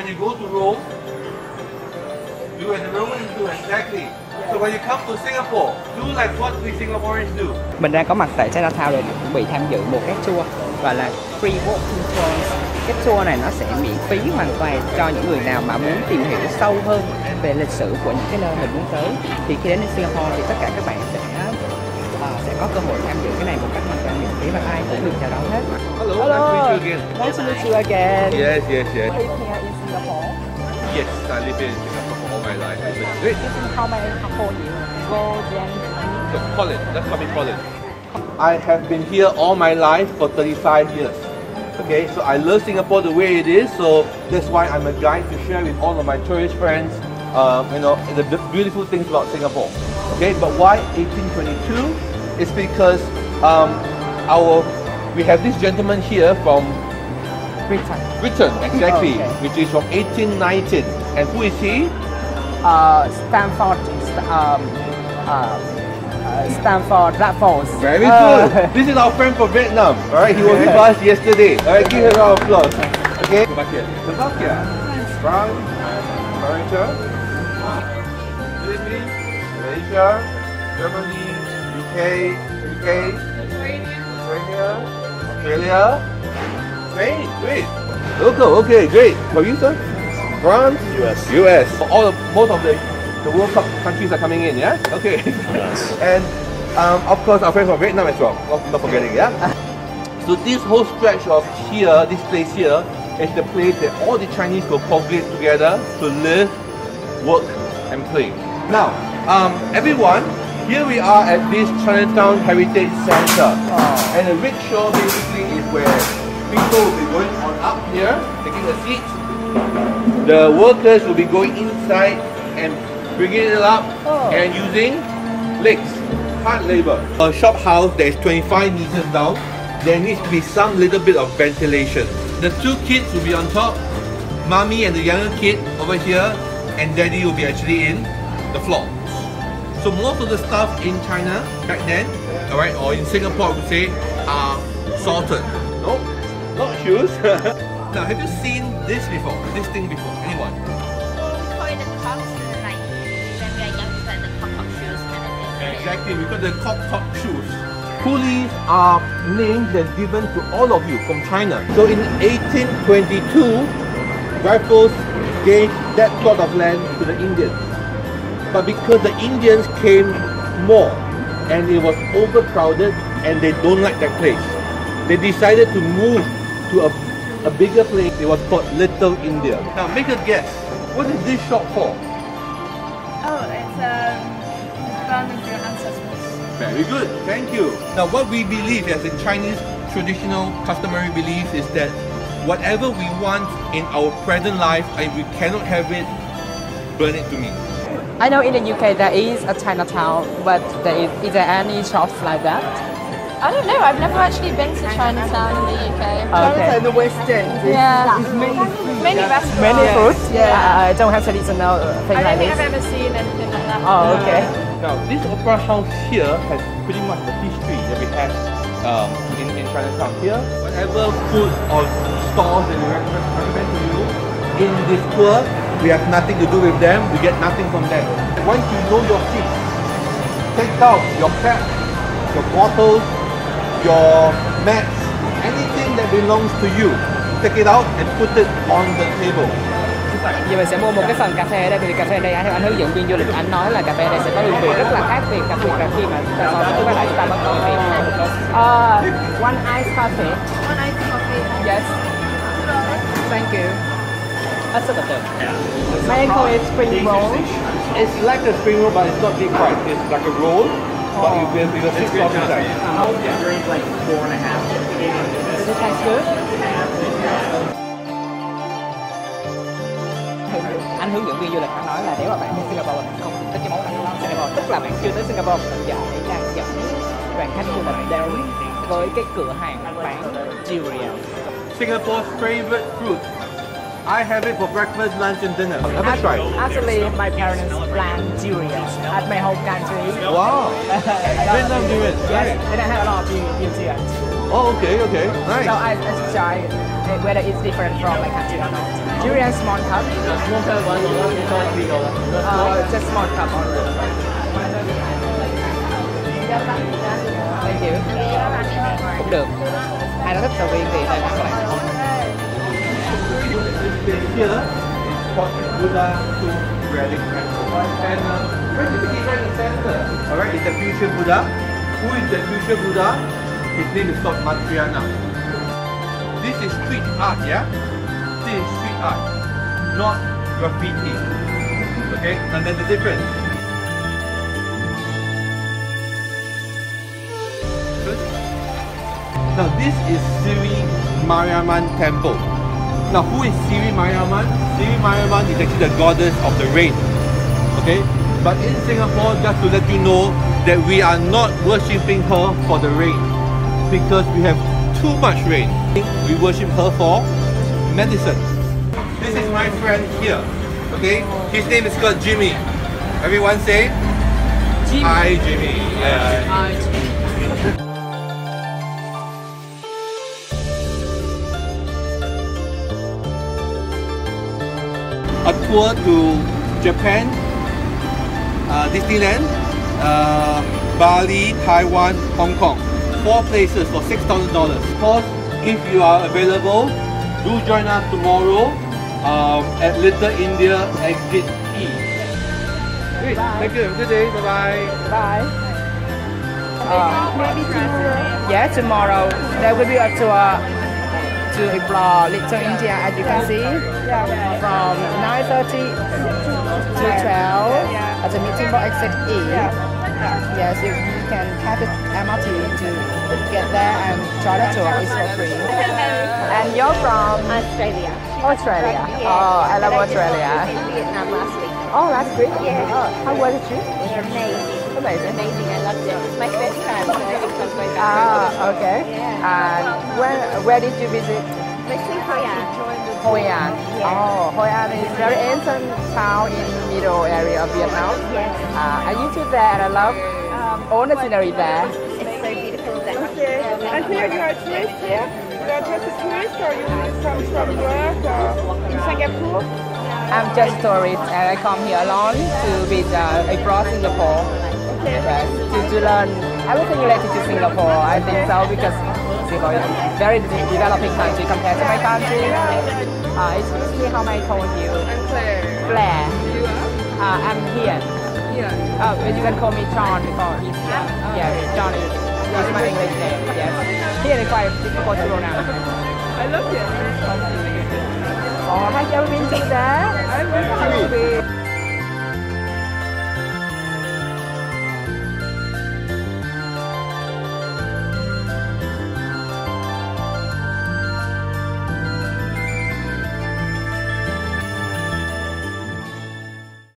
when you go to Rome, do as the Romans do exactly. So when you come to Singapore, do like what we Singaporeans do. Mình đang có mặt tại Chinatown để chuẩn bị tham dự một cái tour gọi là free walking tour. Cái tour này nó sẽ miễn phí hoàn toàn cho những người nào mà muốn tìm hiểu sâu hơn về lịch sử của những cái nơi mình muốn tới. Thì khi đến Singapore thì tất cả các bạn sẽ có cơ hội tham dự cái này một cách hoàn toàn miễn phí và ai cũng được chào đón hết. Hello, nice to meet you again. Nice to meet you again. Yes, yes, yes. You live here in Singapore? Yes, I live here in Singapore for all my life. Great. How old you? So, Colin, let's call me Colin. I have been here all my life for 35 years. Okay, so I love Singapore the way it is, so that's why I'm a guide to share with all of my tourist friends, you know, the beautiful things about Singapore. Okay, but why 1822? It's because we have this gentleman here from Britain, exactly, okay. which is from 1819. And who is he? Stanford Raffles. Very good. This is our friend from Vietnam. All right, he was with us yesterday. All right, give him a round of applause. Okay. Go back here. France, America, Philippines, Malaysia, Germany, UK, Australia. Great. Local. Okay, great. What you, sir? France, US. Most of the World Cup countries are coming in, yeah? Okay. Yes. And of course our friends from Vietnam as well, not forgetting, yeah? So this whole stretch of here, this place here, is the place that all the Chinese will congregate together to live, work and play. Now, everyone, here we are at this Chinatown Heritage Center. Oh. And the rickshaw basically is where people will be going on up here, taking a seat. The workers will be going inside and bringing it up and using legs, hard labor. A shop house that is 25 meters down, there needs to be some little bit of ventilation. The two kids will be on top, mommy and the younger kid over here, and daddy will be actually in the floor. So most of the stuff in China back then, alright, or in Singapore I would say, are salted. Nope, not shoes. Now have you seen this before? This thing before? Anyone? Exactly, because the top shoes. Coolies are names that are given to all of you from China. So in 1822, Raffles gave that plot of land to the Indians. But because the Indians came more and it was overcrowded and they don't like that place, they decided to move to a bigger place. It was called Little India. Now make a guess. What is this shop for? Oh, it's learning for your ancestors. Very good, thank you. Now what we believe as in Chinese traditional customary belief is that whatever we want in our present life and we cannot have it, burn it to me. I know in the UK there is a Chinatown, but is there any shops like that? I don't know, I've never actually been to Chinatown in the UK. Okay. In the West End. Yeah. It's Mainly restaurants. Many foods? Yeah. I don't have traditional thing I like don't think this. I've ever seen anything like that. Oh, okay. Now this opera house here has pretty much the history that we have in Chinatown here. Whatever food or stores that we recommend to you in this tour, we have nothing to do with them, we get nothing from them. Once you know your seat, take out your cap, your bottles, your mats, anything that belongs to you, take it out and put it on the table. Giờ mình sẽ mua một cái phần cà phê ở đây, vì cà phê đây theo anh hướng dẫn viên du lịch anh nói là cà phê đây sẽ có hương vị rất là khác biệt, đặc biệt là khi mà chúng ta so với lại chúng ta bắt đầu phim. One iced coffee. One iced coffee. Yes. Thank you. That's a good. May I call it spring roll? It's like a spring roll, but it's not deep fried. It's like a roll, but you will be the six sauce inside. Like 4.5. Does it taste good? Anh hướng dẫn viên du lịch anh nói là nếu mà bạn đến Singapore bạn không thích cái món này Singapore, tức là bạn chưa tới Singapore, mình đang dẫn đoàn khách du lịch đến với cái cửa hàng bán jewelry. Singapore's favorite fruit. I have it for breakfast, lunch and dinner. Have a try. Actually, my parents plant jewelry at my home country. Wow. Vietnam do it. Yes, and I have a lot of beauty. Oh, okay. Nice. So I try it. whether it's different from my country or not. Durian small cup. Just small cup only. Thank you. Cũng được. Ai đó thích sầu riêng thì đây là các bạn. Here, from Buddha to relic temple. And right in the center, alright, is the fusion Buddha. Who is the fusion Buddha? His name is called Matriana. This is street art, yeah? This is street art, not graffiti. Okay, and then the difference. Now this is Sri Mariamman Temple. Now who is Sri Mariamman? Sri Mariamman is actually the goddess of the rain. Okay? But in Singapore, just to let you know that we are not worshipping her for the rain. Because we have too much rain. We worship her for medicine. This is my friend here. Okay? His name is called Jimmy. Everyone say? Jimmy. Hi Jimmy. Yeah. Hi Jimmy. A tour to Japan, Disneyland, Bali, Taiwan, Hong Kong. 4 places for $6,000. Of course, if you are available, do join us tomorrow at Little India Exit E. Great, thank you. Have a good day. Bye bye. Bye. Maybe tomorrow. Yeah, tomorrow there will be a tour to explore Little India, as you can see, from 9:30 to 12 at the meeting box exit E. Yes, you can have the MRT to get there and try the tour. It's for free. And you're from Australia. Australia. Oh, I love Australia. In Vietnam last week. Oh, last week? Yeah. Oh, how was the trip? It was amazing. Amazing. Amazing. I loved it. It's my first time, so I think I'll go back. Ah, okay. Yeah. And where did you visit? Let's see Hoi An. Hoi An. Yeah. Oh, Hoi An is very ancient town in middle area of Vietnam. Yes. I used to there and I love all the scenery there. It's so beautiful there. And here you are a tourist here? You're just a tourist or you come from work or in Singapore? I'm just a tourist and I come here alone to visit explore Singapore. Okay. Yes, to learn everything related to Singapore. I think so because Singapore is a very developing country compared to my country. It's basically how I told you. I'm Claire. Claire. You are? I'm Hiền. Here. You can call me John before he's yes, John is my English name. Yes. Hiền is quite difficult to pronounce. I love it. Oh, have you ever been to there? I went to